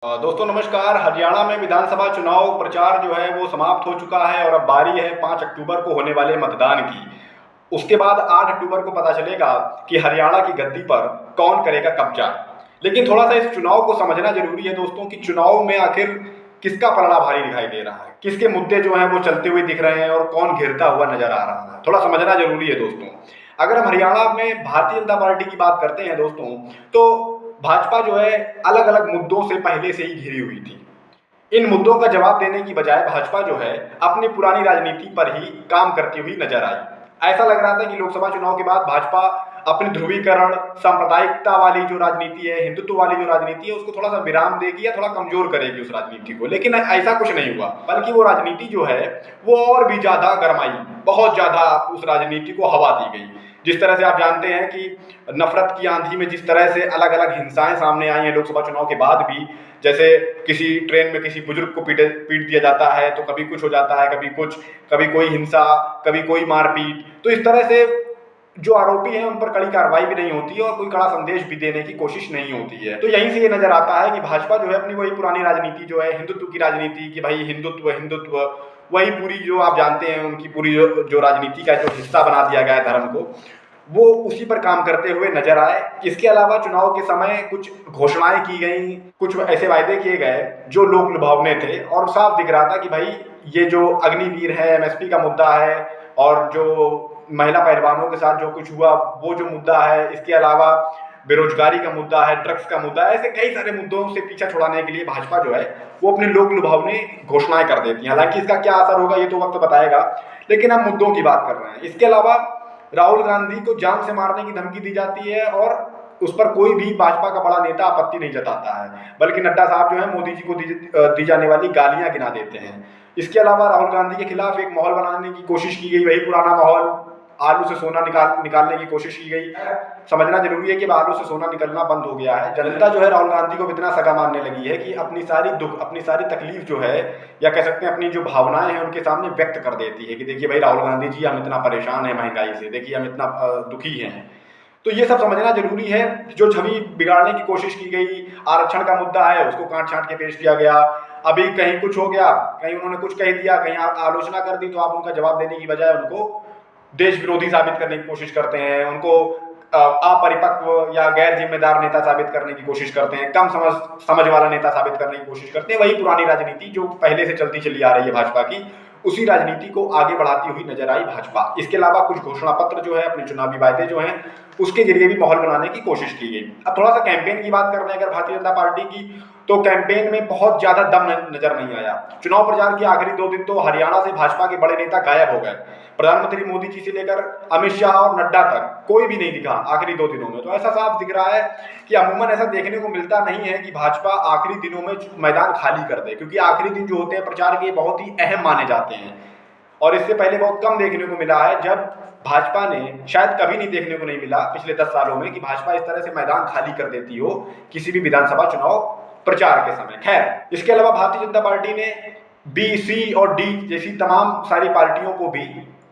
दोस्तों नमस्कार। हरियाणा में विधानसभा चुनाव प्रचार जो है वो समाप्त हो चुका है और अब बारी है 5 अक्टूबर को होने वाले मतदान की। उसके बाद 8 अक्टूबर को पता चलेगा कि हरियाणा की गद्दी पर कौन करेगा कब्जा। लेकिन थोड़ा सा इस चुनाव को समझना जरूरी है दोस्तों कि चुनाव में आखिर किसका पलड़ा भारी दिखाई दे रहा है, किसके मुद्दे जो हैं वो चलते हुए दिख रहे हैं और कौन घिरता हुआ नजर आ रहा है। थोड़ा समझना जरूरी है दोस्तों। अगर हम हरियाणा में भारतीय जनता पार्टी की बात करते हैं दोस्तों, तो भाजपा जो है अलग अलग मुद्दों से पहले से ही घिरी हुई थी। इन मुद्दों का जवाब देने की बजाय भाजपा जो है अपनी पुरानी राजनीति पर ही काम करती हुई नजर आई। ऐसा लग रहा था कि लोकसभा चुनाव के बाद भाजपा अपनी ध्रुवीकरण, सांप्रदायिकता वाली जो राजनीति है, हिंदुत्व वाली जो राजनीति है, उसको थोड़ा सा विराम देगी या थोड़ा कमजोर करेगी उस राजनीति को। लेकिन ऐसा कुछ नहीं हुआ, बल्कि वो राजनीति जो है वो और भी ज्यादा गरमाई, बहुत ज्यादा उस राजनीति को हवा दी गई। जिस तरह से आप जानते हैं कि नफरत की आंधी में जिस तरह से अलग अलग हिंसाएं सामने आई हैं लोकसभा चुनाव के बाद भी, जैसे किसी ट्रेन में किसी बुजुर्ग को पीट दिया जाता है तो कभी कुछ हो जाता है, कभी कुछ, कभी कोई हिंसा, कभी कोई मारपीट। तो इस तरह से जो आरोपी हैं उन पर कड़ी कार्रवाई भी नहीं होती है और कोई कड़ा संदेश भी देने की कोशिश नहीं होती है। तो यहीं से ये नजर आता है कि भाजपा जो है अपनी वही पुरानी राजनीति जो है हिंदुत्व की राजनीति, कि भाई हिंदुत्व हिंदुत्व, वही पूरी जो आप जानते हैं उनकी पूरी जो राजनीति का जो हिस्सा बना दिया गया है धर्म को, वो उसी पर काम करते हुए नजर आए। इसके अलावा चुनाव के समय कुछ घोषणाएं की गई, कुछ ऐसे वायदे किए गए जो लोक लुभावने थे और साफ दिख रहा था कि भाई ये जो अग्निवीर है, एमएसपी का मुद्दा है और जो महिला पहलवानों के साथ जो कुछ हुआ वो जो मुद्दा है, इसके अलावा बेरोजगारी का मुद्दा है, ड्रग्स का मुद्दा है, ऐसे कई सारे मुद्दों से पीछा छुड़ाने के लिए भाजपा जो है वो अपने लोक लुभावने घोषणाएं कर देती है। हालांकि इसका क्या असर होगा ये तो वक्त बताएगा, लेकिन हम मुद्दों की बात कर रहे हैं। इसके अलावा राहुल गांधी को जान से मारने की धमकी दी जाती है और उस पर कोई भी भाजपा का बड़ा नेता आपत्ति नहीं जताता है, बल्कि नड्डा साहब जो है मोदी जी को दी जाने वाली गालियां गिना देते हैं। इसके अलावा राहुल गांधी के खिलाफ एक माहौल बनाने की कोशिश की गई, वही पुराना माहौल, आलू से सोना निकालने की कोशिश की गई। समझना जरूरी है कि आलू से सोना निकलना बंद हो गया है। जनता जो है राहुल गांधी को इतना सगा मानने लगी है कि अपनी सारी दुख, अपनी सारी तकलीफ जो है, या कह सकते हैं अपनी जो भावनाएं हैं उनके सामने व्यक्त कर देती है कि देखिए भाई राहुल गांधी जी, हम इतना परेशान हैं महंगाई से, देखिए हम इतना दुखी हैं। तो ये सब समझना जरूरी है। जो छवि बिगाड़ने की कोशिश की गई, आरक्षण का मुद्दा है उसको काट छांट के पेश किया गया। अभी कहीं कुछ हो गया, कहीं उन्होंने कुछ कह दिया, कहीं आलोचना कर दी, तो आप उनका जवाब देने की बजाय उनको देश विरोधी साबित करने की कोशिश करते हैं, उनको अपरिपक्व या गैर जिम्मेदार नेता साबित करने की कोशिश करते हैं, कम समझ वाला नेता साबित करने की कोशिश करते हैं। वही पुरानी राजनीति जो पहले से चलती चली आ रही है भाजपा की, उसी राजनीति को आगे बढ़ाती हुई नजर आई भाजपा। इसके अलावा कुछ घोषणा पत्र जो है, अपने चुनावी वायदे जो हैं, उसके जरिए भी माहौल बनाने की कोशिश की गई। अब थोड़ा सा कैंपेन की बात कर रहे हैं अगर भारतीय जनता पार्टी की, तो कैंपेन में बहुत ज्यादा दम नजर नहीं आया। चुनाव प्रचार के आखिरी 2 दिन तो हरियाणा से भाजपा के बड़े नेता गायब हो गए। प्रधानमंत्री मोदी जी से लेकर अमित शाह और नड्डा तक कोई भी नहीं दिखा आखिरी 2 दिनों में। तो ऐसा साफ दिख रहा है कि अमूमन ऐसा देखने को मिलता नहीं है कि भाजपा आखिरी दिनों में मैदान खाली कर दे, क्योंकि आखिरी दिन जो होते हैं प्रचार के बहुत ही अहम माने जाते हैं। और इससे पहले बहुत कम देखने को मिला है, जब भाजपा ने, शायद कभी नहीं देखने को नहीं मिला पिछले 10 सालों में, कि भाजपा इस तरह से मैदान खाली कर देती हो किसी भी विधानसभा चुनाव प्रचार के समय। खैर, इसके अलावा भारतीय जनता पार्टी ने बी, सी और डी जैसी तमाम सारी पार्टियों को भी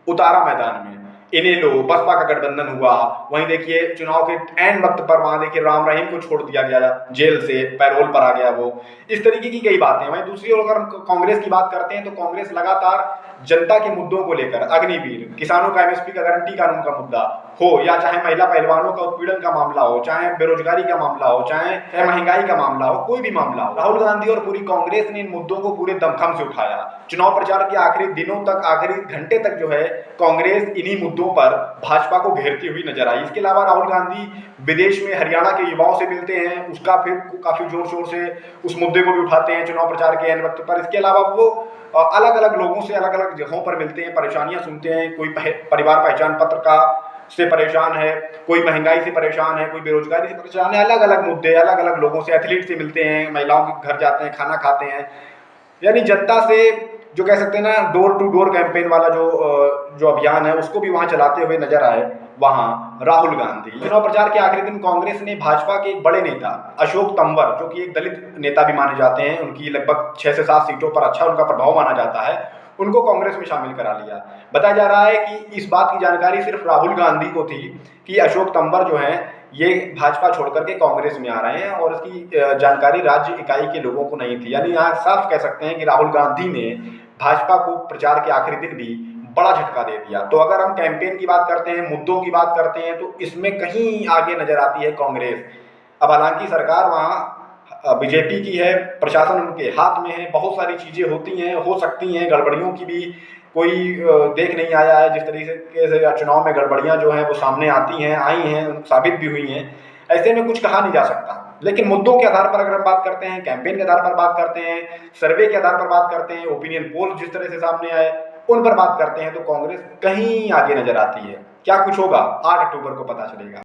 उतारा मैदान में। इनेलो, बसपा का गठबंधन हुआ, वहीं देखिए चुनाव के एन वक्त पर वहां देखिए राम रहीम को छोड़ दिया गया, जेल से पैरोल पर आ गया वो। इस तरीके की कई बातें। वहीं दूसरी ओर अगर हम कांग्रेस की बात करते हैं तो कांग्रेस लगातार जनता के मुद्दों को लेकर, अग्निवीर, किसानों का एमएसपी का गारंटी कानून का मुद्दा हो, या चाहे महिला पहलवानों का उत्पीड़न का मामला हो, चाहे बेरोजगारी का मामला हो, चाहे महंगाई का मामला हो, कोई भी मामला हो, राहुल गांधी और पूरी कांग्रेस ने इन मुद्दों को पूरे दमखम से उठाया। चुनाव प्रचार के आखिरी दिनों तक, आखिरी घंटे तक जो है कांग्रेस इन्हीं मुद्दों पर भाजपा को घेरती हुई नजर आई। इसके अलावा राहुल गांधी विदेश में हरियाणा के युवाओं से मिलते हैं, उसका फिर काफी जोर शोर से उस मुद्दे को भी उठाते हैं चुनाव प्रचार के एन वक्त पर। इसके अलावा वो अलग अलग लोगों से अलग अलग जगहों पर मिलते हैं, परेशानियां सुनते हैं। कोई परिवार पहचान पत्र का से परेशान है, कोई महंगाई से परेशान है, कोई बेरोजगारी से परेशान है। अलग अलग मुद्दे, अलग अलग लोगों से, एथलीट से मिलते हैं, महिलाओं के घर जाते हैं, खाना खाते हैं। यानी जनता से जो कह सकते हैं ना, डोर टू डोर कैंपेन वाला जो अभियान है, उसको भी वहां चलाते हुए नजर आए वहां राहुल गांधी। चुनाव प्रचार के आखिरी दिन कांग्रेस ने भाजपा के एक बड़े नेता अशोक तंवर, जो कि एक दलित नेता भी माने जाते हैं, उनकी लगभग 6 से 7 सीटों पर अच्छा उनका प्रभाव माना जाता है, उनको कांग्रेस में शामिल करा लिया। बताया जा रहा है कि इस बात की जानकारी सिर्फ राहुल गांधी को थी कि अशोक तंवर जो है ये भाजपा छोड़ करके कांग्रेस में आ रहे हैं और इसकी जानकारी राज्य इकाई के लोगों को नहीं थी। यानी यहाँ साफ कह सकते हैं कि राहुल गांधी ने भाजपा को प्रचार के आखिरी दिन भी बड़ा झटका दे दिया। तो अगर हम कैंपेन की बात करते हैं, मुद्दों की बात करते हैं, तो इसमें कहीं आगे नजर आती है कांग्रेस। अब हालांकि सरकार वहाँ बीजेपी की है, प्रशासन उनके हाथ में है, बहुत सारी चीज़ें होती हैं, हो सकती हैं, गड़बड़ियों की भी कोई देख नहीं आया है। जिस तरीके से चुनाव में गड़बड़ियाँ जो हैं वो सामने आती हैं, आई हैं, साबित भी हुई हैं। ऐसे में कुछ कहा नहीं जा सकता। लेकिन मुद्दों के आधार पर अगर हम बात करते हैं, कैंपेन के आधार पर बात करते हैं, सर्वे के आधार पर बात करते हैं, ओपिनियन पोल जिस तरह से सामने आए उन पर बात करते हैं, तो कांग्रेस कहीं आगे नजर आती है। क्या कुछ होगा 8 अक्टूबर को पता चलेगा।